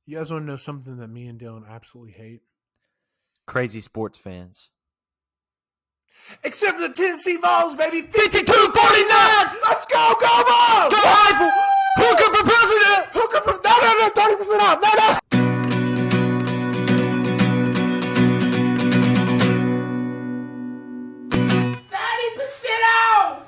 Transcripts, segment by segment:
You guys want to know something that me and Dylan absolutely hate? Crazy sports fans. Except for the Tennessee Vols, baby. 52-49! Let's go, go Vols! Go Heupel! Hooker for president! Hooker from... No, 30% off. No. 30% off!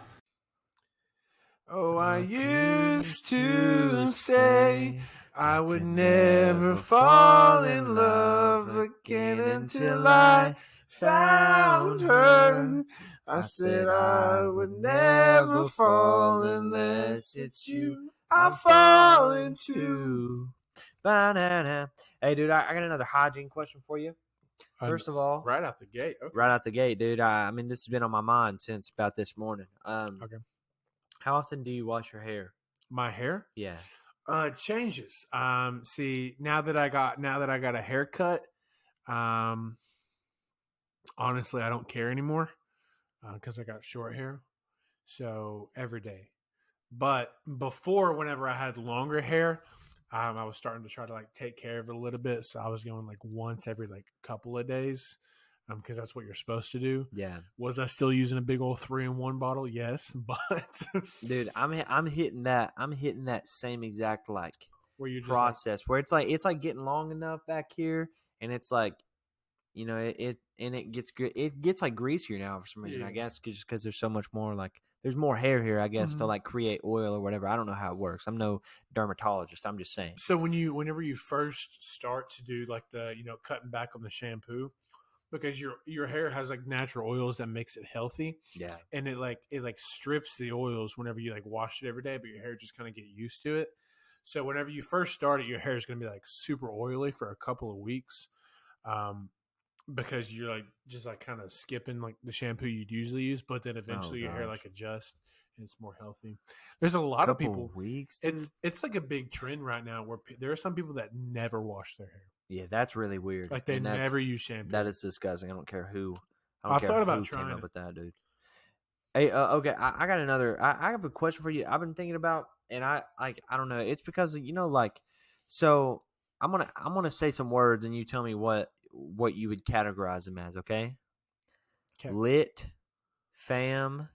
Oh, I used to say I would never fall in love again until I found her. I said I would never fall unless it's you I'm falling to. Banana. Hey, dude, I got another hygiene question for you. First of all, right out the gate. Okay. Right out the gate, dude. I mean, this has been on my mind since about this morning. Okay. How often do you wash your hair? My hair? Yeah. Changes. See, now that I got a haircut, honestly, I don't care anymore because I got short hair. So every day. But before, whenever I had longer hair, I was starting to try to like take care of it a little bit. So I was going like once every like couple of days because that's what you're supposed to do. Yeah. Was I still using a big old 3-in-1 bottle? Yes, but dude, I'm hitting that same exact like where you process where it's like getting long enough back here, and it's like, you know, it gets like greasier now for some reason. Yeah. I guess just because there's so much more like there's more hair here, I guess, to like create oil or whatever. I don't know how it works. I'm no dermatologist. I'm just saying. So whenever you first start to do like the, you know, cutting back on the shampoo, because your hair has like natural oils that makes it healthy. Yeah. And it strips the oils whenever you like wash it every day, but your hair just kind of get used to it. So whenever you first start it, your hair is going to be like super oily for a couple of weeks. Because you're like just like kind of skipping like the shampoo you'd usually use, but then eventually your hair like adjusts and it's more healthy. There's a lot of people. Weeks, dude. It's like a big trend right now where there are some people that never wash their hair. Yeah, that's really weird. Like they never use shampoo. That is disgusting. I don't care who. I've thought about trying came up with that, dude. Hey, okay, I got another. I have a question for you. I've been thinking about, and I don't know. It's because, you know, like, so I'm gonna say some words, and you tell me what you would categorize them as. Okay. Lit, fam,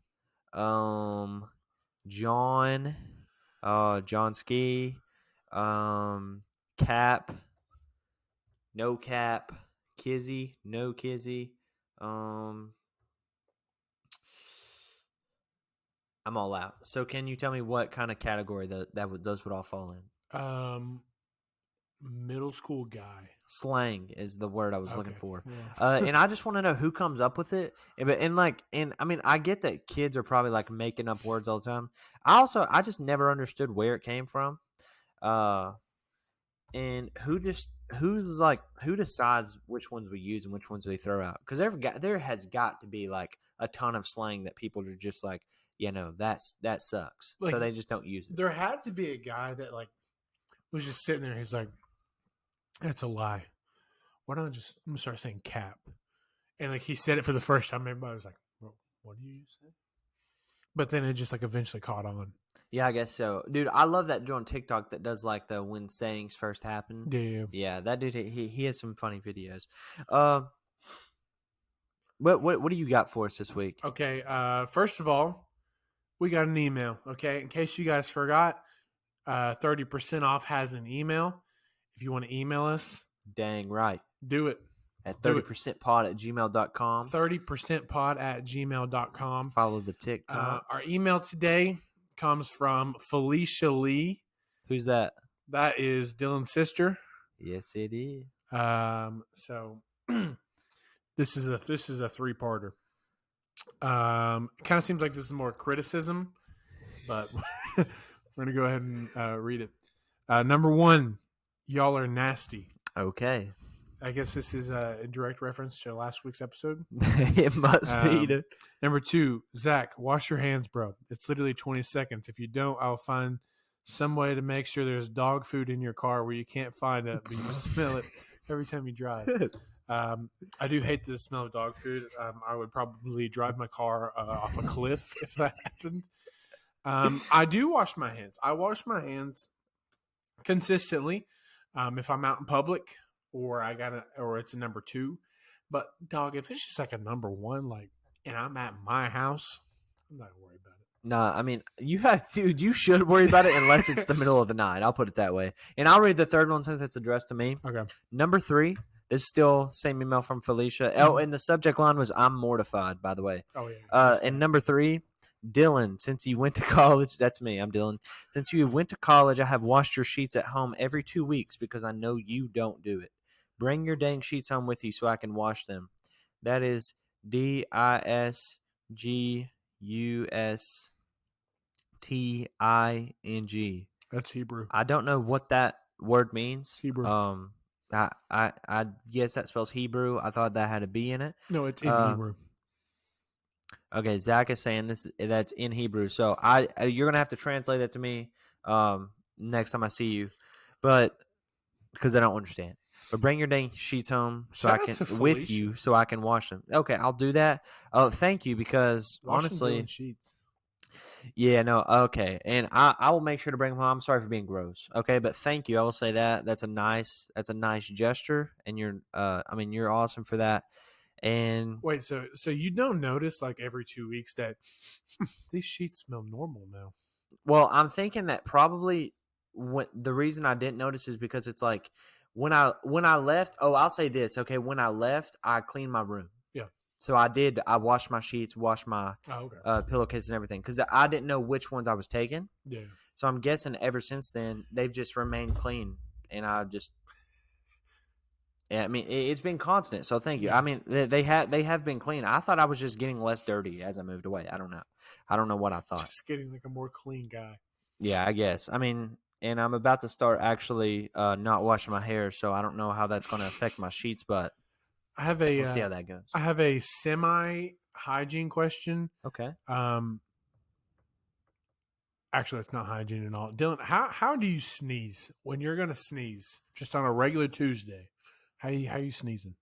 John, John Ski, cap, no cap, Kizzy, no Kizzy, I'm all out. So can you tell me what kind of category those would all fall in? Middle school guy. Slang is the word I was looking for. Yeah. And I just want to know who comes up with it. And I mean, I get that kids are probably like making up words all the time. I just never understood where it came from. And who decides which ones we use and which ones we throw out? Because there has got to be like a ton of slang that people are just like, you know, that sucks. Like, so they just don't use it. There had to be a guy that like was just sitting there. He's like, that's a lie. Why don't I'm gonna start saying cap? And like he said it for the first time, everybody was like, well, what did you say? But then it just like eventually caught on. Yeah, I guess so. Dude, I love that dude on TikTok that does like the when sayings first happen. Yeah. Yeah, that dude, he has some funny videos. What do you got for us this week? Okay, first of all, we got an email, okay? In case you guys forgot, 30% off has an email. If you want to email us, dang right. Do it. At 30%pod@gmail.com. 30%pod@gmail.com. Follow the TikTok. Our email today comes from Felicia Lee. Who's that? That is Dylan's sister. Yes, it is. So this is a 3-parter. It kind of seems like this is more criticism, but we're gonna go ahead and read it. Number 1, y'all are nasty. Okay. I guess this is a direct reference to last week's episode. It must be. Number 2, Zach, wash your hands, bro. It's literally 20 seconds. If you don't, I'll find some way to make sure there's dog food in your car where you can't find it, but you smell it every time you drive. I do hate the smell of dog food. I would probably drive my car off a cliff if that happened. I do wash my hands. I wash my hands consistently. if I'm out in public or or it's a number 2. But dog, if it's just like a number 1, like, and I'm at my house, I'm not gonna worry about it. Nah, I mean, dude, you should worry about it unless it's the middle of the night. I'll put it that way. And I'll read the third one since it's addressed to me. Okay. Number 3 is still same email from Felicia. Oh, and the subject line was "I'm mortified." By the way. Oh yeah. And number 3, Dylan. Since you went to college, that's me. I'm Dylan. Since you went to college, I have washed your sheets at home every 2 weeks because I know you don't do it. Bring your dang sheets home with you so I can wash them. That is DISGUSTING. That's Hebrew. I don't know what that word means. Hebrew. I guess that spells Hebrew. I thought that had a B in it. No, it's in Hebrew. Okay, Zach is saying that's in Hebrew. So you're gonna have to translate that to me next time I see you, but because I don't understand. But bring your dang sheets home so I can with you so I can wash them. Okay, I'll do that. Oh, thank you because honestly, sheets. Yeah, no, okay, and I will make sure to bring them home. I'm sorry for being gross, okay, but thank you. I will say that that's a nice gesture, and you're awesome for that. And wait, so you don't notice like every 2 weeks that these sheets smell normal now? Well, I'm thinking that probably the reason I didn't notice is because it's like when I left. Oh, I'll say this, okay. When I left, I cleaned my room. Yeah. So I did. I washed my sheets, washed my pillowcase and everything because I didn't know which ones I was taking. Yeah. So I'm guessing ever since then they've just remained clean, and I just. Yeah, I mean it's been constant. So thank you. I mean they have been clean. I thought I was just getting less dirty as I moved away. I don't know. I don't know what I thought. Just getting like a more clean guy. Yeah, I guess. I mean, and I'm about to start actually not washing my hair, so I don't know how that's going to affect my sheets, but we'll see how that goes. I have a semi-hygiene question. Okay. Actually, it's not hygiene at all. Dylan, how do you sneeze when you're going to sneeze just on a regular Tuesday? How you sneezing?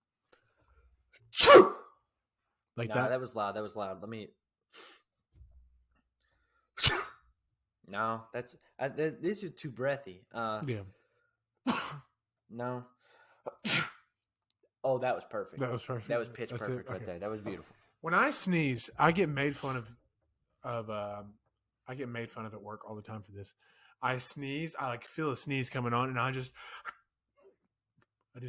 Like that? That was loud. Let me. No, that's this is too breathy. Yeah. No. Oh, that was perfect. That was perfect. That was pitch perfect right there. That was beautiful. When I sneeze, I get made fun of I get made fun of at work all the time for this. I sneeze, I like feel a sneeze coming on, and I do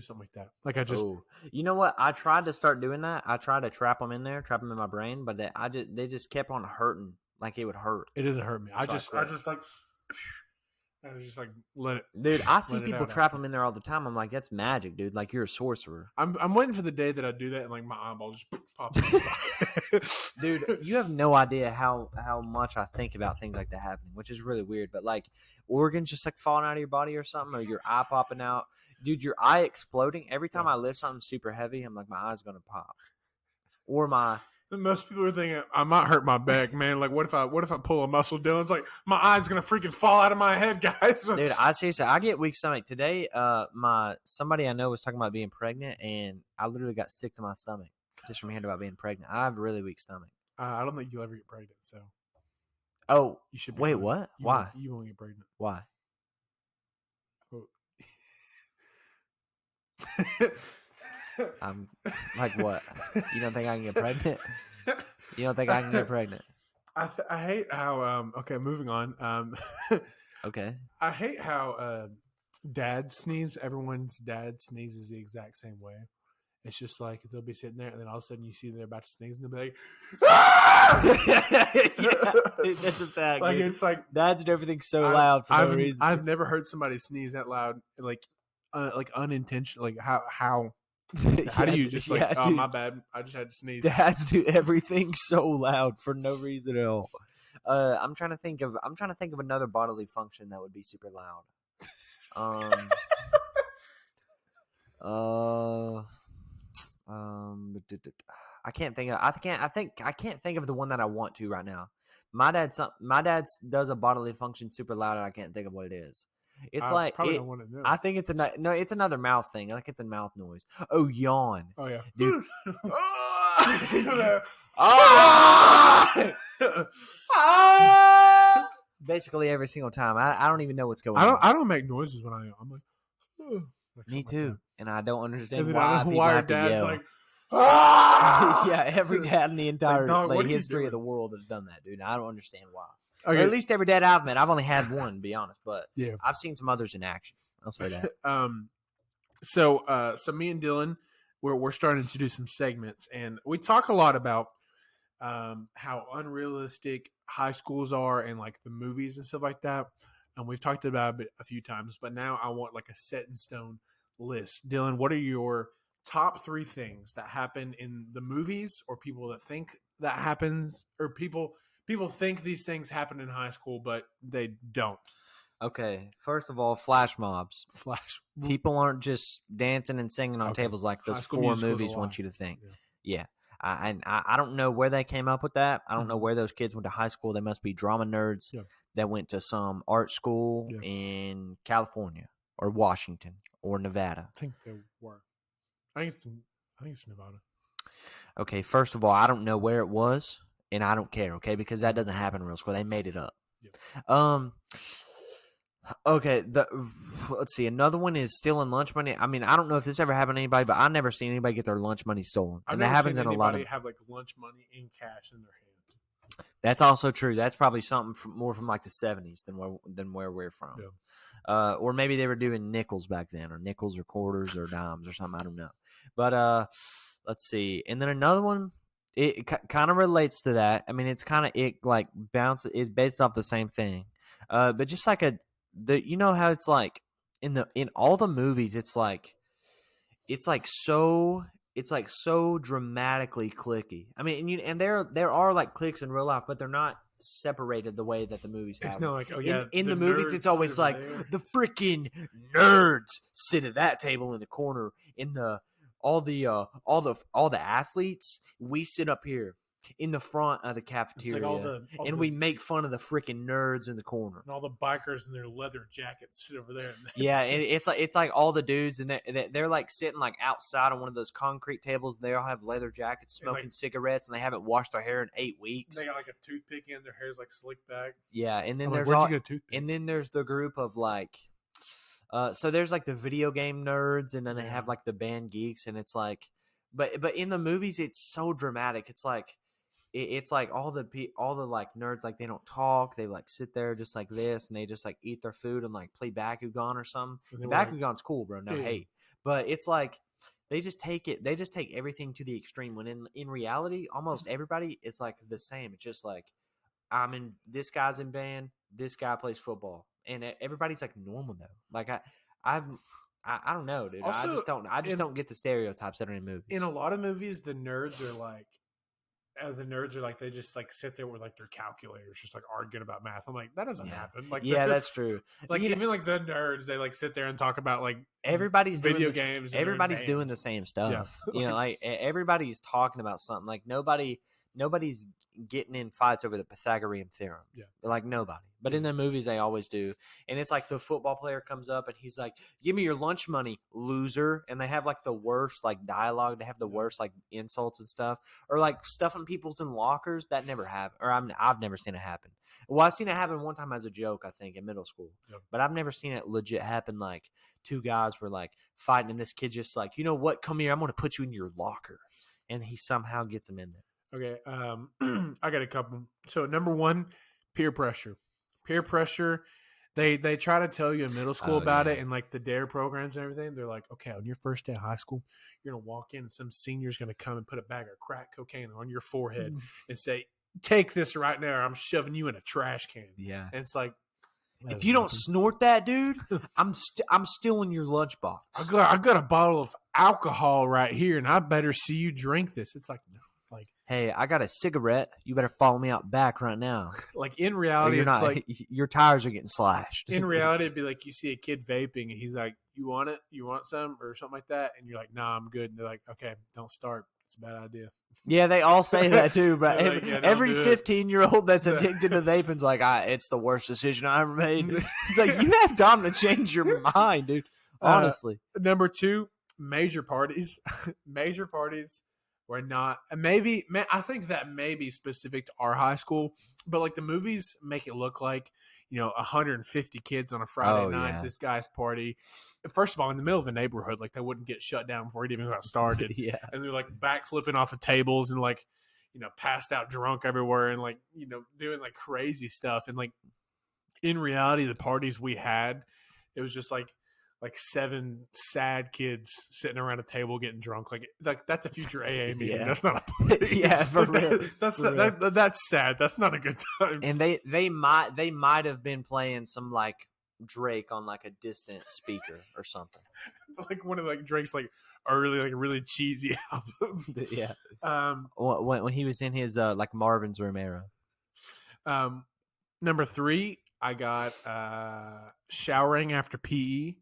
something like that. Like I just, you know what? I tried to start doing that. I tried to trap them in my brain, but they just kept on hurting. Like it would hurt. It doesn't hurt me. I just like let it. Dude, I see people trap them in there all the time. I'm like, that's magic, dude. Like you're a sorcerer. I'm waiting for the day that I do that and like my eyeball just pops. Dude, you have no idea how much I think about things like that happening, which is really weird. But like organs just like falling out of your body or something, or your eye popping out. Dude, your eye exploding. Every time I lift something super heavy, I'm like, my eye's gonna pop. Or my most people are thinking I might hurt my back, man. Like, what if I pull a muscle, Dylan? It's like my eye's gonna freaking fall out of my head, guys. Dude, I get weak stomach today. Somebody I know was talking about being pregnant, and I literally got sick to my stomach just from hearing about being pregnant. I have a really weak stomach. I don't think you'll ever get pregnant. So, you should wait. What? Why? You won't get pregnant. Why? I'm like, what? You don't think I can get pregnant? You don't think I can get pregnant? I hate how okay, moving on. Okay. I hate how dads sneeze. Everyone's dad sneezes the exact same way. It's just like they'll be sitting there, and then all of a sudden you see they're about to sneeze, and they'll be like, "Ah!" Yeah, that's a fact. Like dude. it's like dads do everything so loud for no reason. I've never heard somebody sneeze that loud, like unintentional. Like how do you just like? Oh, dude, my bad. I just had to sneeze. Dads do everything so loud for no reason at all. I'm trying to think of another bodily function that would be super loud. I can't think of the one that I want to right now. My dad does a bodily function super loud, and I can't think of what it is. It's like don't want to know. I think it's it's another mouth thing. Like it's a mouth noise. Oh, yawn. Oh yeah, dude. Basically every single time. I don't even know what's going on. I don't make noises when I'm like. Like Me something like too. that. And I don't And understand then why I don't know people why her have to dad's yell. like, ah! Yeah, every dad in the entire dog, what are you history of doing? the world has done that, dude. I don't understand why. Okay. Or at least every dad I've met. I've only had one, to be honest, but Yeah. I've seen some others in action. I'll say that. So me and Dylan, we're starting to do some segments, and we talk a lot about how unrealistic high schools are and like the movies and stuff like that. And we've talked about it a few times, but now I want like a set in stone list. Dylan, what are your top 3 things that happen in the movies, or people that think that happens, or people think these things happen in high school, but they don't? Okay, first of all, flash mobs. Flash. People aren't just dancing and singing on Okay. tables like those High School 4 Musical is a movies lie. want you to think. Yeah. Yeah. I don't know where they came up with that. I don't know Mhm. where those kids went to high school. They must be drama nerds Yeah. that went to some art school Yeah. in California or Washington or Nevada. I think they were. I think it's Nevada. Okay, first of all, I don't know where it was, and I don't care, okay, because that doesn't happen in real school. They made it up. Yeah. Okay, let's see. Another one is stealing lunch money. I mean, I don't know if this ever happened to anybody, but I've never seen anybody get their lunch money stolen. I've And that never happens seen in a lot anybody of. have like lunch money in cash in their hand. That's also true. That's probably something more from like the 70s than where we're from. Yeah. Or maybe they were doing nickels back then, or nickels or quarters or dimes or something. I don't know. But let's see. And then another one, it kind of relates to that. I mean, it's kind of it like bounces. It's based off the same thing. But just like you know how it's like in all the movies, it's like so dramatically clicky. I mean, and there are like clicks in real life, but they're not separated the way that the movies have. It's not like, oh yeah, in the the movies, it's nerds always sit over like there. the freaking nerds sit at that table in the corner. In all the athletes, we sit up here in the front of the It's cafeteria, like all and the, we make fun of the freaking nerds in the corner. and all the bikers in their leather jackets sit over there. Yeah, and it's like all the dudes, and they're like sitting like outside on one of those concrete tables. They all have leather jackets, smoking like, cigarettes, and they haven't washed their hair in 8 weeks. They got like a toothpick in their hair's like slicked back. Yeah, and then I'm like, there's where'd you get a toothpick? and then there's the group of like, so there's like the video game nerds, and then they have like the band geeks, and it's like, but in the movies it's so dramatic. It's like. It's like all the like nerds, like they don't talk, they like sit there just like this, and they just like eat their food and like play Bakugan or something. Bakugan's cool, bro, no hate, but it's like they just take everything to the extreme, when in reality almost everybody is like the same. It's just like, this guy's in band, this guy plays football, and everybody's like normal though. Like I don't know, dude. Also, I just don't get the stereotypes that are in movies. In a lot of movies, the nerds are like they just like sit there with like their calculators, just like arguing about math. I'm like, that doesn't happen. Like, that's true. Like even like the nerds, they like sit there and talk about like everybody's video doing games. Everybody's doing the same stuff. You know, like everybody's talking about something. Like nobody's getting in fights over the Pythagorean theorem. Yeah, like nobody. But in the movies, they always do. And it's like the football player comes up and he's like, "Give me your lunch money, loser!" And they have like the worst like dialogue. They have the worst like insults and stuff, or like stuffing people's in lockers. That never happened, or I've never seen it happen. Well, I've seen it happen one time as a joke, I think, in middle school. Yep. But I've never seen it legit happen. Like 2 guys were like fighting, and this kid just like, "You know what? Come here. I'm going to put you in your locker," and he somehow gets him in there. Okay, I got a couple. So number 1, peer pressure. Peer pressure. They try to tell you in middle school about it, and like the DARE programs and everything. They're like, okay, on your first day of high school, you're gonna walk in, and some senior's gonna come and put a bag of crack cocaine on your forehead and say, "Take this right now, or I'm shoving you in a trash can." Yeah, and it's like, if you don't snort that, dude, I'm stealing your lunchbox. I got a bottle of alcohol right here, and I better see you drink this. It's like, no. Like, hey, I got a cigarette. You better follow me out back right now. Like in reality, it's like your tires are getting slashed. In reality, it'd be like you see a kid vaping, and he's like, "You want it? You want some or something like that?" And you're like, "Nah, I'm good." And they're like, "Okay, don't start. It's a bad idea." Yeah, they all say that too. But like, every 15-year-old that's addicted to vaping's like, it's the worst decision I ever made. It's like, you have time to change your mind, dude. Honestly. Number 2, major parties. Major parties. We're not, maybe, I think that may be specific to our high school, but like the movies make it look like, 150 kids on a Friday night at yeah. this guy's party. First of all, in the middle of a neighborhood, like they wouldn't get shut down before it even got started. Yeah. And they're like backflipping off of tables and like, passed out drunk everywhere and like, doing like crazy stuff. And like in reality, the parties we had, it was just like 7 sad kids sitting around a table getting drunk. Like that's a future AA meeting. Yeah. That's not a party. Yeah, for real. That's For real. that's sad. That's not a good time. And they might have been playing some like Drake on like a distant speaker or something. Like one of like Drake's like early like really cheesy albums. Yeah. When he was in his like Marvin's Room era. Number 3, I got showering after PE.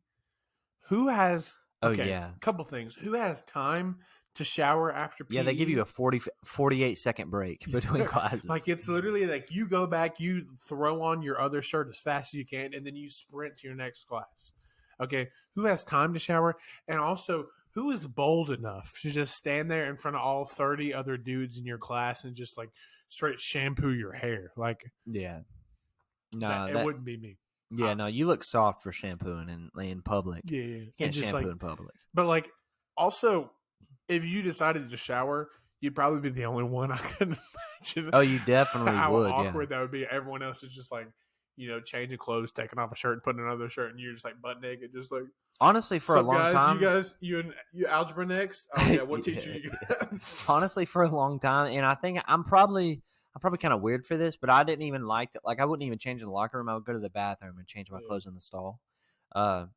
Who has Okay, yeah. couple things. Who has time to shower after PE? Yeah, they give you a 48-second break between classes. Like it's literally like you go back, you throw on your other shirt as fast as you can, and then you sprint to your next class. Okay, who has time to shower? And also, who is bold enough to just stand there in front of all 30 other dudes in your class and just like straight shampoo your hair? Like, yeah. No, it wouldn't be me. Yeah, no, you look soft for shampooing in public. Yeah, You can't just shampoo like, in public. But like, also, if you decided to shower, you'd probably be the only one. I couldn't imagine. Oh, you definitely how would. awkward that would be. Everyone else is just like, changing clothes, taking off a shirt, and putting another shirt, and you're just like butt naked, just like. Honestly, for a long guys, time, you algebra next. Oh yeah, what teacher you got? Honestly, for a long time, and I think I'm probably kind of weird for this, but I didn't even like it. Like I wouldn't even change in the locker room. I would go to the bathroom and change my clothes in the stall. And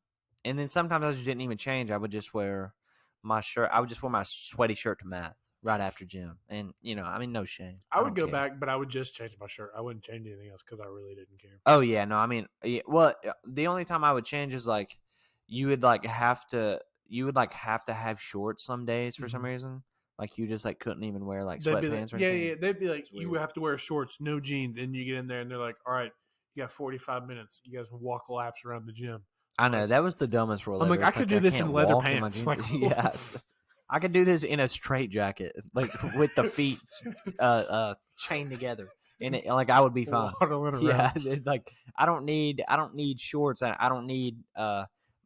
then sometimes I just didn't even change. I would just wear my shirt. I would just wear my sweaty shirt to math right after gym. And no shame. I would go back, but I would just change my shirt. I wouldn't change anything else because I really didn't care. Oh yeah, no, well, the only time I would change is like you would have to have shorts some days for some reason. Like you just like couldn't even wear like sweatpants or anything. Yeah. They'd be like, you have to wear shorts, no jeans, and you get in there and they're like, all right, you got 45 minutes. You guys walk laps around the gym. I know that was the dumbest rule. I'm like, I could do this in leather pants. Like, yeah, I could do this in a straight jacket, like with the feet chained together, and I would be fine. Yeah, like I don't need shorts. I don't need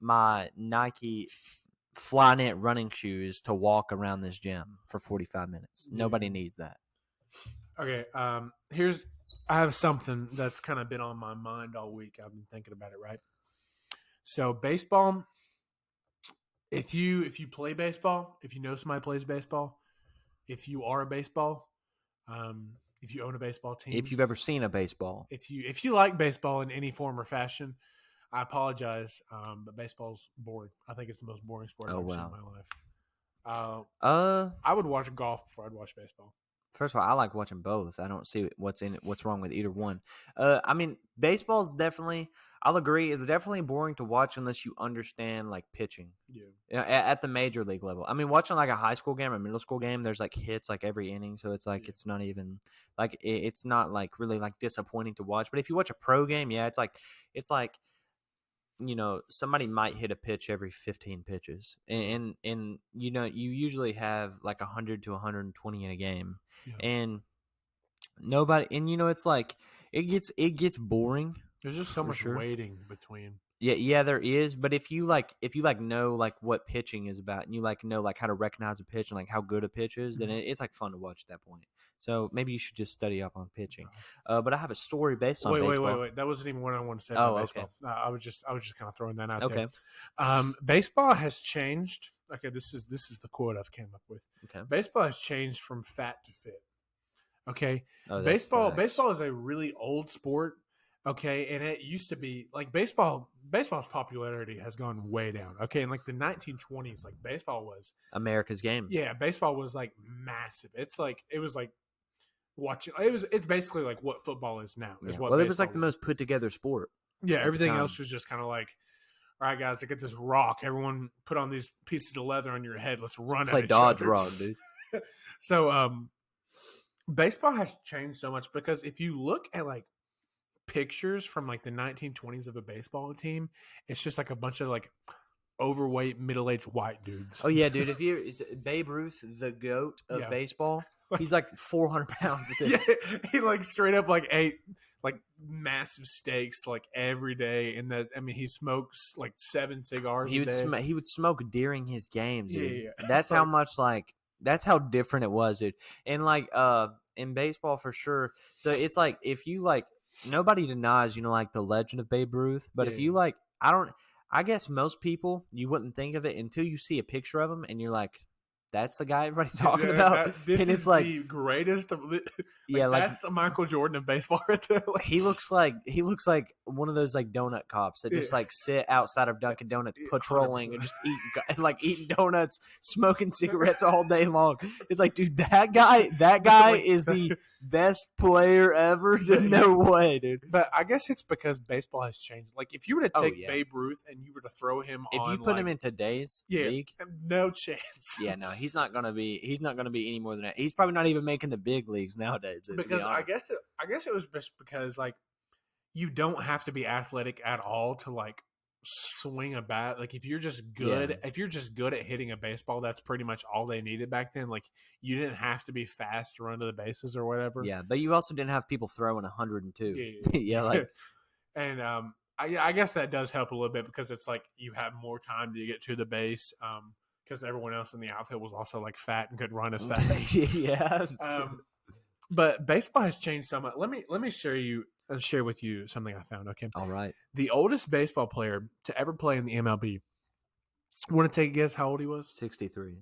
my Nike Flyknit running shoes to walk around this gym for 45 minutes. Nobody needs that. Okay, I have something that's kind of been on my mind all week. I've been thinking about it, right? So baseball, if you play baseball, if you know somebody plays baseball, if you are a baseball, if you own a baseball team, if you've ever seen a baseball, if you like baseball in any form or fashion, I apologize, but baseball's boring. I think it's the most boring sport I've ever seen in my life. I would watch golf before I'd watch baseball. First of all, I like watching both. I don't see what's wrong with either one. Baseball's definitely, I'll agree, it's definitely boring to watch unless you understand like pitching. Yeah. At the major league level. I mean, watching like a high school game or middle school game, there's like hits like every inning, so it's like it's not even like it's not like really like disappointing to watch. But if you watch a pro game, yeah, it's like somebody might hit a pitch every 15 pitches, and you usually have like 100 to 120 in a game, and nobody, and it's like it gets boring. There's just so much waiting between. Yeah, there is. But if you know like what pitching is about, and you know like how to recognize a pitch and like how good a pitch is, then it's like fun to watch at that point. So maybe you should just study up on pitching. But I have a story based on baseball. Wait. That wasn't even what I wanted to say about baseball. Okay. I was just kind of throwing that out there. Okay. Baseball has changed. Okay, this is the quote I've came up with. Okay. Baseball has changed from fat to fit. Okay. Oh, baseball is a really old sport. Okay, and it used to be like baseball's popularity has gone way down. Okay, in like the 1920s, like baseball was America's game. Yeah, baseball was like massive. It's basically like what football is now. It was like the most put together sport. Yeah, everything else was just kind of like, all right, guys, I get this rock. Everyone put on these pieces of leather on your head. Let's run. Play dodge rock, dude. So, baseball has changed so much because if you look at like pictures from like the 1920s of a baseball team, it's just like a bunch of like overweight middle-aged white dudes. Oh yeah, dude, is Babe Ruth the GOAT of baseball? He's like 400 pounds. Yeah, he like straight up like ate like massive steaks like every day, and that I mean he smokes like 7 cigars He a would day. he would smoke during his games, dude. Yeah. That's It's how like, much that's how different it was, dude. And like in baseball for sure. So it's like if you like nobody denies, like the legend of Babe Ruth, but if yeah. you like I guess most people you wouldn't think of it until you see a picture of him and you're like, that's the guy everybody's talking about. This And it's is like the greatest of yeah, like that's the Michael Jordan of baseball right there. Like, he looks like one of those like donut cops that just yeah, like sit outside of Dunkin' Donuts patrolling 100%. and just eating donuts, smoking cigarettes all day long. It's like, dude, that guy like, is the best player ever. Yeah, No way, dude. But I guess it's because baseball has changed. Like if you were to Oh take yeah. Babe Ruth and you were to throw him If you on put him like in today's yeah, league, no chance. yeah, no, he's not gonna be any more than that. He's probably not even making the big leagues nowadays. To be Because I honest. guess it was just because like you don't have to be athletic at all to like swing a bat. Like if you're just good, Yeah. if you're just good at hitting a baseball, that's pretty much all they needed back then. Like you didn't have to be fast to run to the bases or whatever. Yeah, but you also didn't have people throwing 102. Yeah. Yeah, like And I guess that does help a little bit because it's like you have more time to get to the base. Because everyone else in the outfield was also like fat and could run as fast. yeah. But baseball has changed so much. Let me share with you something I found. Okay, All right. the oldest baseball player to ever play in the MLB. Want to take a guess how old he was? 63.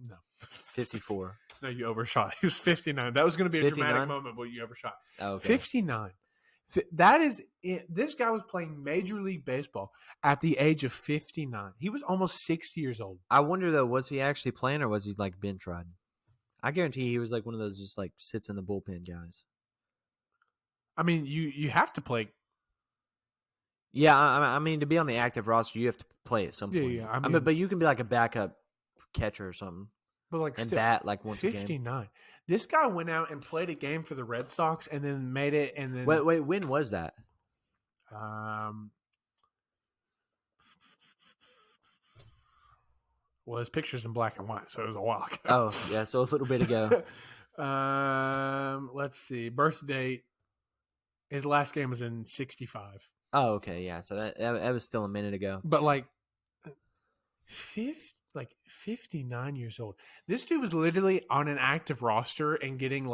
No, 54. No, you overshot. He was 59. That was going to be a 59? dramatic moment, but you overshot. Oh, okay. 59. That is it. This guy was playing Major League Baseball at the age of 59. He was almost 60 years old. I wonder though, was he actually playing or was he like bench riding? I guarantee he was like one of those just like sits in the bullpen guys. I mean, you have to play. Yeah, I mean to be on the active roster, you have to play at some point. Yeah. I mean, but you can be like a backup catcher or something, but like and still, bat like once 59. a game. This guy went out and played a game for the Red Sox and then made it. And then Wait, when was that? Well, his picture's in black and white, so it was a while ago. Oh, yeah, so a little bit ago. Let's see. Birth date. His last game was in 65. Oh, okay, yeah. So that was still a minute ago. But like 59 years old. This dude was literally on an active roster and getting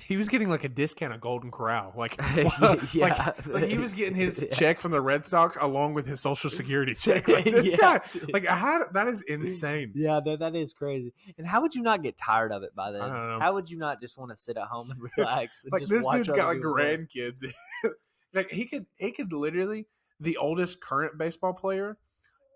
he was getting like a discount at Golden Corral. Like, yeah. like he was getting his check from the Red Sox along with his Social Security check. Like this guy, like that is insane. Yeah, that is crazy. And how would you not get tired of it by then? I don't know. How would you not just want to sit at home and relax? And Like just this watch dude's got other like people play? grandkids. Like he could literally. The oldest current baseball player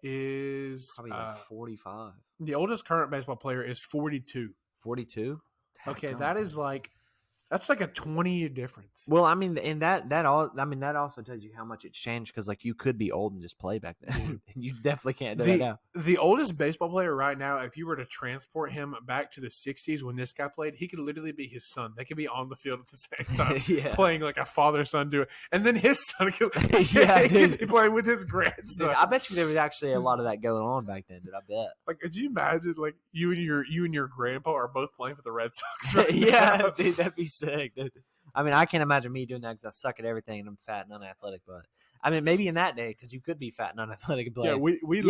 is Probably like 45. The oldest current baseball player is 42. 42? Okay, that's like a 20-year difference. Well, I mean, and that also tells you how much it's changed because like you could be old and just play back then. And you definitely can't do that now. The oldest baseball player right now, if you were to transport him back to the 60s when this guy played, he could literally be his son. They could be on the field at the same time, playing like a father-son duo. And then his son could, could be playing with his grandson. Dude, I bet you there was actually a lot of that going on back then, dude. I bet. Like, could you imagine, like, you and your grandpa are both playing for the Red Sox right yeah, now? dude, that'd be sick, dude. I mean, I can't imagine me doing that because I suck at everything and I'm fat and unathletic. But I mean, maybe in that day because you could be fat and unathletic. But Yeah,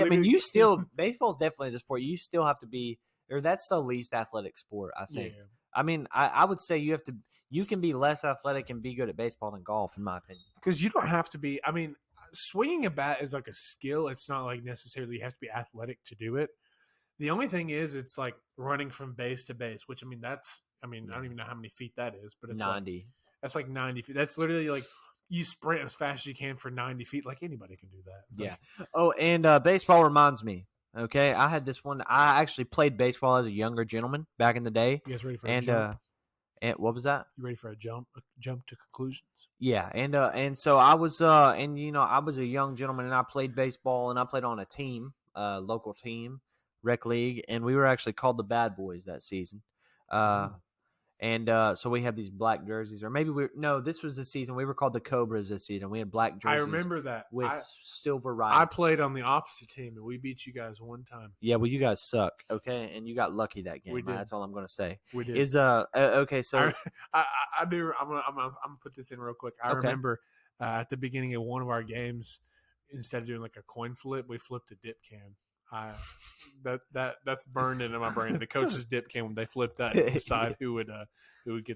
I mean, you still baseball's definitely the sport. You still have to be, or that's the least athletic sport, I think. Yeah. I mean, I would say you can be less athletic and be good at baseball than golf, in my opinion. Because you don't have to be. I mean, swinging a bat is like a skill. It's not like necessarily you have to be athletic to do it. The only thing is, it's like running from base to base, which I mean, I don't even know how many feet that is, but it's 90. That's like 90 feet. That's literally like you sprint as fast as you can for 90 feet. Like anybody can do that. Yeah. Oh, and baseball reminds me. Okay, I had this one. I actually played baseball as a younger gentleman back in the day. You guys ready for a jump? And what was that? You ready for a jump to conclusions? Yeah, and so I was I was a young gentleman and I played baseball and I played on a team, local team, rec league, and we were actually called the Bad Boys that season. And so we have these black jerseys, or maybe this was the season we were called the Cobras this season. We had black I jerseys remember that. with silver I writing. played on the opposite team, and we beat you guys one time. Yeah, well, you guys suck, okay, and you got lucky that game. We did. That's all I'm going to say. We did. Okay? So I do. I'm gonna put this in real quick. I remember at the beginning of one of our games, instead of doing like a coin flip, we flipped a dip can. That's burned into my brain. The coach's dip can, when they flipped that and decide who'd bat first.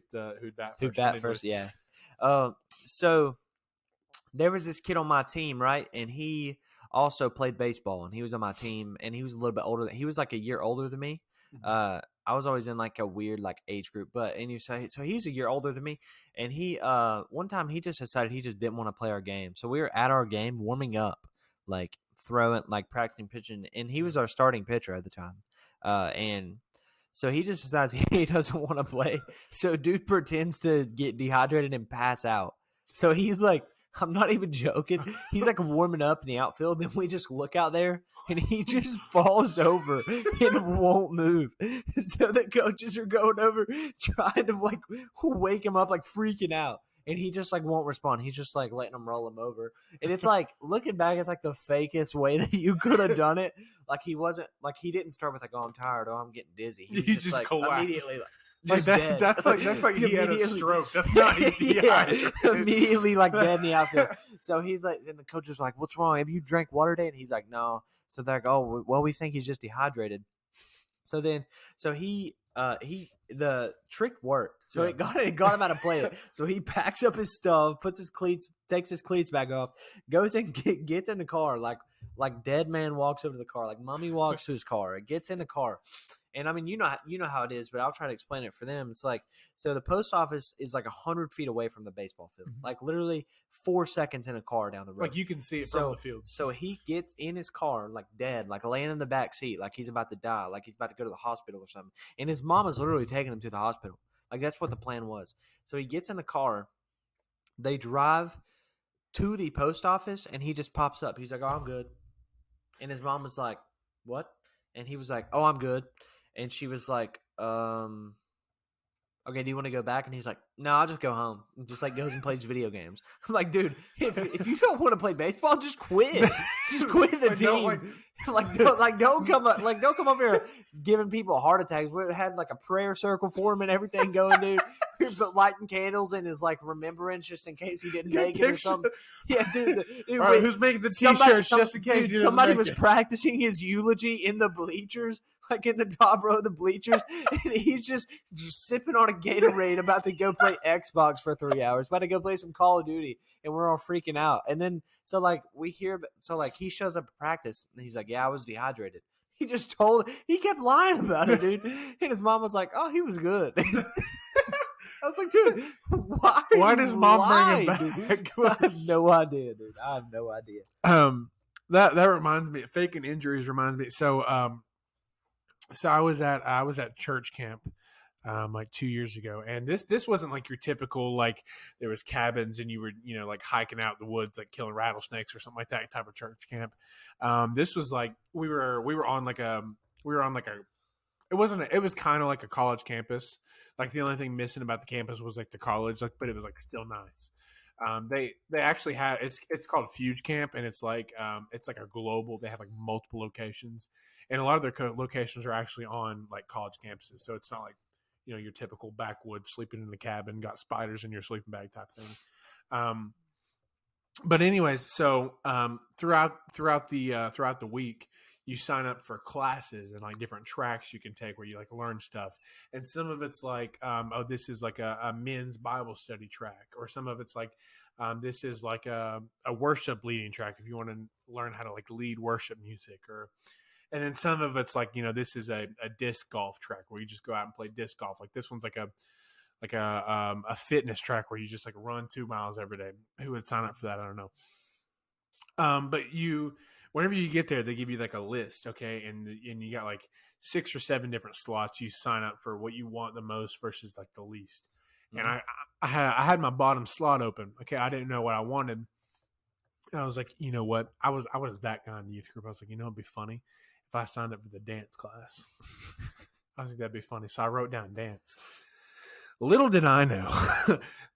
Who'd bat first? Yeah. So there was this kid on my team, right? And he also played baseball, and he was on my team, and he was a little bit older. He was like a year older than me. I was always in like a weird like age group, but so he was a year older than me, and he one time he just decided he just didn't want to play our game. So we were at our game warming up, like throwing, like practicing pitching, and he was our starting pitcher at the time. And so he just decides he doesn't want to play. So dude pretends to get dehydrated and pass out. So he's like, I'm not even joking. He's like warming up in the outfield. Then we just look out there, and he just falls over and won't move. So the coaches are going over trying to like wake him up, like freaking out. And he just like won't respond. He's just like letting them roll him over. And it's like, looking back, it's like the fakest way that you could have done it. Like he didn't start with like, oh, I'm tired, oh, I'm getting dizzy. He just like collapsed. Immediately like that, that's like he had a stroke. That's not he's dehydrated. Immediately like dead in the outfield. So he's like, and the coach is like, what's wrong? Have you drank water today? And he's like, no. So they're like, oh, well, we think he's just dehydrated. So the trick worked. So it got him out of play. So he packs up his stuff, takes his cleats back off, goes and gets in the car, like dead man walks over to the car, like mummy walks to his car. It gets in the car. And I mean, you know how it is, but I'll try to explain it for them. It's like, so the post office is like 100 feet away from the baseball field, like literally 4 seconds in a car down the road. Like you can see it from the field. So he gets in his car, like dead, like laying in the back seat, like he's about to die, like he's about to go to the hospital or something. And his mom is literally taking him to the hospital. Like that's what the plan was. So he gets in the car. They drive to the post office, and he just pops up. He's like, oh, I'm good. And his mom was like, what? And he was like, oh, I'm good. And she was like, okay, do you want to go back? And he's like, no, I'll just go home. And just like goes and plays video games. I'm like, dude, if you don't want to play baseball, just quit. Just quit the team. Don't come over here giving people heart attacks. We had like a prayer circle for him and everything going, dude. We were lighting candles in his like remembrance just in case he didn't make it or something. Yeah, dude. All right, who's making the t-shirts just in case? Dude, somebody was practicing his eulogy in the bleachers, like in the top row of the bleachers, and he's just sipping on a Gatorade, about to go play Xbox for 3 hours, about to go play some Call of Duty, and we're all freaking out. And then he shows up at practice, and he's like, yeah, I was dehydrated. He kept lying about it, dude. And his mom was like, oh, he was good. I was like, dude, why does mom bring him back? I have no idea, dude. I have no idea. That reminds me, faking injuries reminds me. So I was at church camp like 2 years ago, and this wasn't like your typical, like there was cabins and you were, like hiking out in the woods, like killing rattlesnakes or something like that type of church camp. This was like we were on like a it was kind of like a college campus. Like the only thing missing about the campus was like the college, like, but it was like still nice. They actually have, it's called Fuge Camp, and it's like a global. They have like multiple locations, and a lot of their locations are actually on like college campuses. So it's not like your typical backwoods sleeping in the cabin, got spiders in your sleeping bag type thing. But anyways, so throughout the week, you sign up for classes and like different tracks you can take where you like learn stuff. And some of it's like, this is like a men's Bible study track, or some of it's like, this is like a worship leading track if you want to learn how to like lead worship music, and then some of it's like, this is a disc golf track where you just go out and play disc golf. Like this one's like a fitness track where you just like run 2 miles every day. Who would sign up for that? I don't know. But whenever you get there, they give you like a list, okay, and you got like 6 or 7 different slots. You sign up for what you want the most versus like the least. Mm-hmm. And I had my bottom slot open. Okay, I didn't know what I wanted. And I was like, you know what? I was that guy in the youth group. I was like, it'd be funny if I signed up for the dance class. I was like, that'd be funny. So I wrote down dance. Little did I know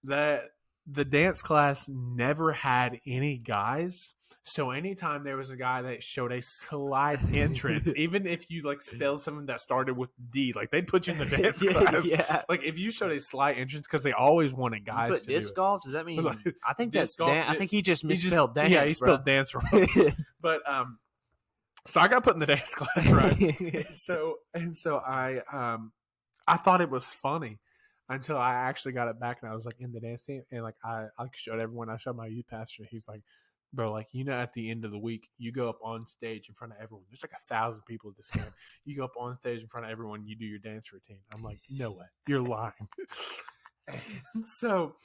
that the dance class never had any guys. So anytime there was a guy that showed a slight entrance, even if you like spelled something that started with D, like they'd put you in the dance class. Yeah. Like if you showed a slight entrance, because they always wanted guys But to disc do golf, does that mean? Like, I think disc that's golf, I think he just misspelled dance. Yeah, he spelled dance wrong. But so I got put in the dance class, right? so I thought it was funny until I actually got it back and I was like in the dance team and like I showed everyone. I showed my youth pastor. He's like, bro, like, you know, at the end of the week, you go up on stage in front of everyone. There's like 1,000 people at this camp. You go up on stage in front of everyone. You do your dance routine. I'm like, no way, you're lying. And so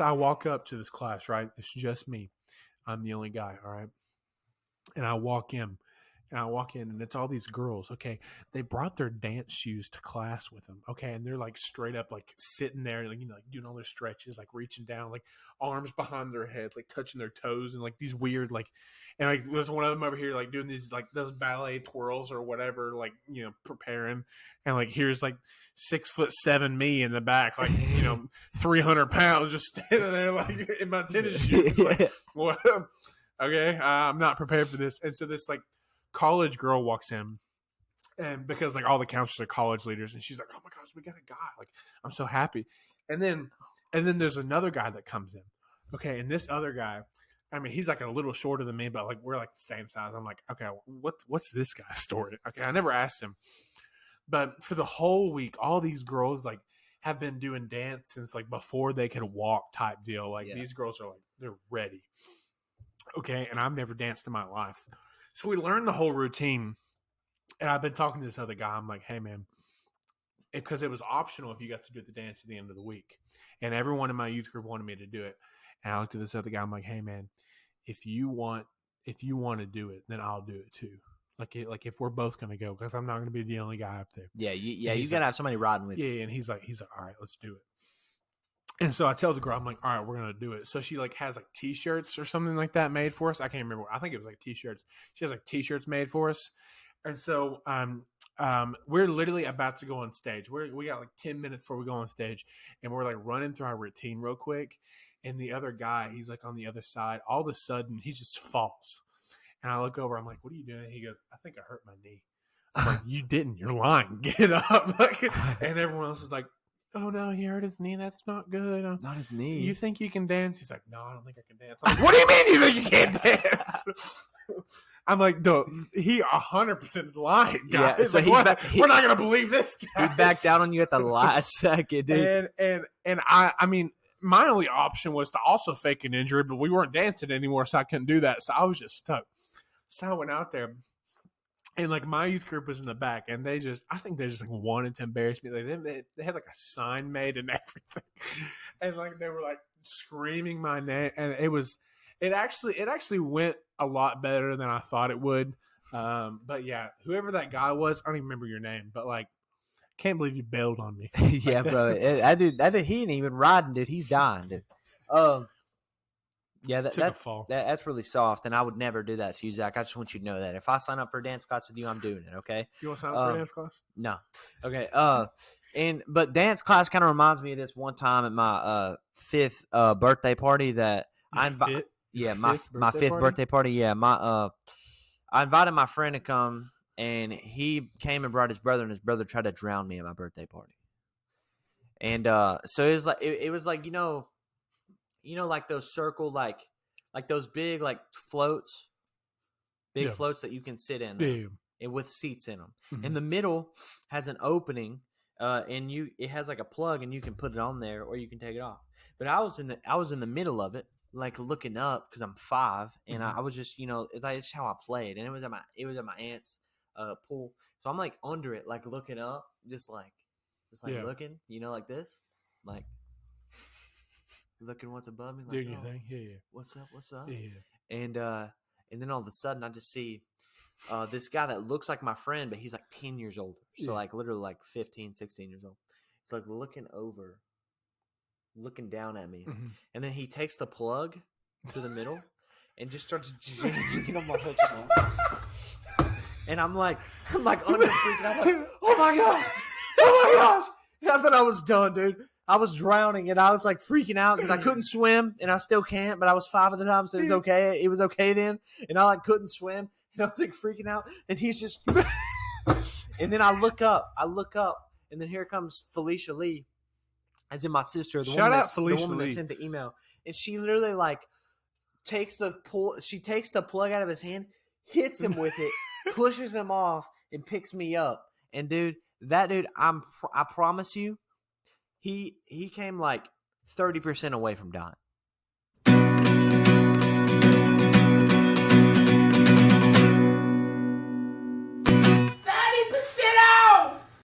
I walk up to this class, right? It's just me. I'm the only guy, all right? And I walk in. And it's all these girls. Okay, they brought their dance shoes to class with them. Okay, and they're like straight up, like sitting there, like, you know, like doing all their stretches, like reaching down, like arms behind their head, like touching their toes, and like these weird, like, and like there's one of them over here, like doing these, like those ballet twirls or whatever, like, you know, preparing, and like here's like 6'7" me in the back, like, you know, 300 pounds, just standing there like in my tennis shoes, like, what? Okay, I'm not prepared for this, and so this like college girl walks in, and because like all the counselors are college leaders, and she's like, oh my gosh, we got a guy, like, I'm so happy. And then there's another guy that comes in. Okay, and this other guy, I mean, he's like a little shorter than me, but like we're like the same size. I'm like, okay, what's this guy's story? Okay, I never asked him, but for the whole week, all these girls like have been doing dance since like before they could walk, type deal. Like, these girls are like, they're ready. Okay, and I've never danced in my life. So we learned the whole routine, and I've been talking to this other guy. I'm like, hey, man, because it was optional if you got to do the dance at the end of the week. And everyone in my youth group wanted me to do it. And I looked at this other guy. I'm like, hey, man, if you want to do it, then I'll do it too. Like if we're both going to go, because I'm not going to be the only guy up there. Yeah, you got to have somebody riding with you. Yeah, and he's like, all right, let's do it. And so I tell the girl, I'm like, all right, we're going to do it. So she like has like T-shirts or something like that made for us. I can't remember. I think it was like T-shirts. She has like T-shirts made for us. And so we're literally about to go on stage. We got like 10 minutes before we go on stage. And we're like running through our routine real quick. And the other guy, he's like on the other side. All of a sudden, he just falls. And I look over. I'm like, what are you doing? And he goes, I think I hurt my knee. I'm like, you didn't. You're lying. Get up. And everyone else is like, oh no, he hurt his knee. That's not good. Not his knee. You think you can dance? He's like, no, I don't think I can dance. I'm like, what do you mean you think you can't dance? I'm like, no, he 100% is lying, guys. Yeah, so like, we're not gonna believe this guy. He backed out on you at the last second, dude. And I mean, my only option was to also fake an injury, but we weren't dancing anymore, so I couldn't do that. So I was just stuck. So I went out there. And like my youth group was in the back, and I think they just like wanted to embarrass me. Like they had like a sign made and everything, and like they were like screaming my name, and it actually went a lot better than I thought it would. But yeah, whoever that guy was, I don't even remember your name, but like, can't believe you bailed on me. Yeah, like, bro, that dude, he ain't even riding, dude. He's dying, dude. Yeah, that's really soft, and I would never do that to you, Zach. I just want you to know that. If I sign up for a dance class with you, I'm doing it, okay? You want to sign up for a dance class? No. Okay. But dance class kind of reminds me of this one time at my 5th birthday party that I invited. Yeah, my 5th birthday party. Yeah, I invited my friend to come, and he came and brought his brother, and his brother tried to drown me at my birthday party. And so it was like like those circle, like those big like floats, floats that you can sit in, and with seats in them. Mm-hmm. And the middle has an opening, and it has like a plug, and you can put it on there or you can take it off. But I was in the middle of it, like looking up because I'm 5, and I was just it's how I played, and it was at my aunt's pool, so I'm like under it, like looking up, just like looking, like this, like. Looking what's above me, like, doing your thing, yeah. What's up? Yeah. And then all of a sudden, I just see this guy that looks like my friend, but he's like 10 years older, so like literally like 15, 16 years old. It's like looking down at me, and then he takes the plug to the middle and just starts jamming on my hook. And I'm like under freaking out, like, oh my gosh, and I thought I was done, dude. I was drowning and I was like freaking out because I couldn't swim and I still can't, but I was 5 at the time, so it was okay. It was okay then, and I like couldn't swim and I was like freaking out, and he's just, and then I look up, and then here comes Felicia Lee, as in my sister, the woman that sent the email, and she literally like takes the plug out of his hand, hits him with it, pushes him off, and picks me up. And dude, I promise you, he came like 30% away from dying.